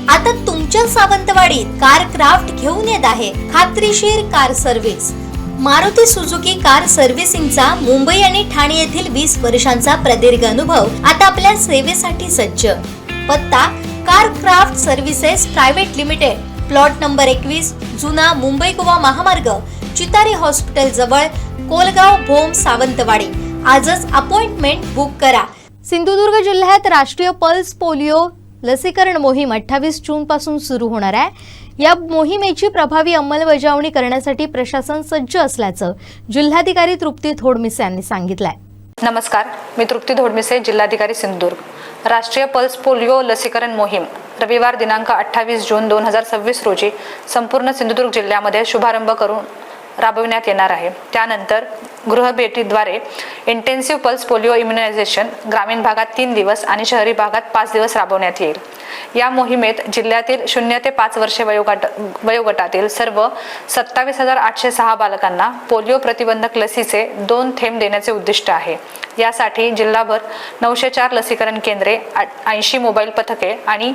आता तुमच्या सावंतवाडीत car craft घेऊन येत आहे खात्रीशीर car service. Maruti Suzuki car सर्व्हिसिंगचा मुंबई आणि ठाणे येथील 20 वर्षांचा प्रदीर्घ अनुभव आता आपल्या सेवेसाठी सज्ज। पत्ता car craft services private limited, plot number 21, जुना मुंबई गोवा महामार्ग, चितारी हॉस्पिटल जवळ, कोलगाव भोम, सावंतवाडी। आजच अपॉइंटमेंट बुक करा। सिंधुदुर्ग जिल्ह्यात राष्ट्रीय पल्स पोलिओ लसीकरण मोहीम 28 जून पासून सुरू होणार आहे। या मोहिमेची प्रभावी अंमलबजावणी करण्यासाठी प्रशासन सज्ज असल्याचं जिल्हाधिकारी तृप्ती धोडमिसे यांनी सांगितलंय। नमस्कार, मी तृप्ती धोडमिसे, जिल्हाधिकारी सिंधुदुर्ग। राष्ट्रीय पल्स पोलिओ लसीकरण मोहीम रविवार दिनांक 28 जून 2026 रोजी संपूर्ण सिंधुदुर्ग जिल्ह्यामध्ये शुभारंभ करून राबविण्यात येणार आहे। त्यानंतर गृहभेटीद्वारे इंटेन्सिव्ह पल्स पोलिओ इम्युनायझेशन ग्रामीण भागात 3 दिवस आणि शहरी भागात 5 दिवस राबवण्यात येईल। या मोहिमेत जिल्ह्यातील 0 ते 5 वर्षे वयोगटातील सर्व 27,806 बालकांना पोलिओ प्रतिबंधक लसीचे 2 थेंब देण्याचे उद्दिष्ट आहे। यासाठी जिल्हाभर 904 लसीकरण केंद्रे, 80 मोबाईल पथके आणि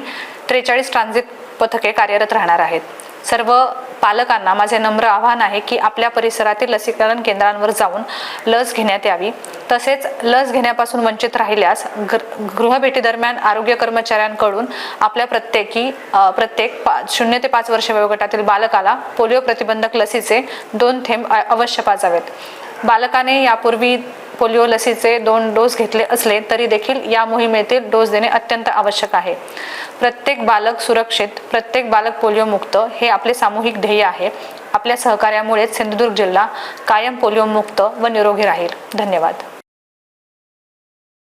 43 ट्रान्झिट पथके कार्यरत राहणार आहेत। सर्व पालकांना माझे नम्र आवाहन आहे की आपल्या परिसरातील लसीकरण केंद्रांवर जाऊन लस घेण्यात यावी। तसेच लस घेण्यापासून वंचित राहिल्यास गृहभेटी दरम्यान आरोग्य कर्मचाऱ्यांकडून आपल्या प्रत्येक 0 ते 5 वर्ष वयोगटातील बालकाला पोलिओ प्रतिबंधक लसीचे 2 थेंब अवश्य पाजावेत। बालकाने यापूर्वी पोलिओ लसीचे 2 डोस घेतले असले तरी देखील या मोहिमेतील डोस देणे अत्यंत आवश्यक आहे। प्रत्येक बालक सुरक्षित, प्रत्येक बालक पोलिओ मुक्त हे आपले सामूहिक ध्येय आहे। आपल्या सहकार्यामुळे सिंधुदुर्ग जिल्हा कायम पोलिओ मुक्त व निरोगी राहील। धन्यवाद।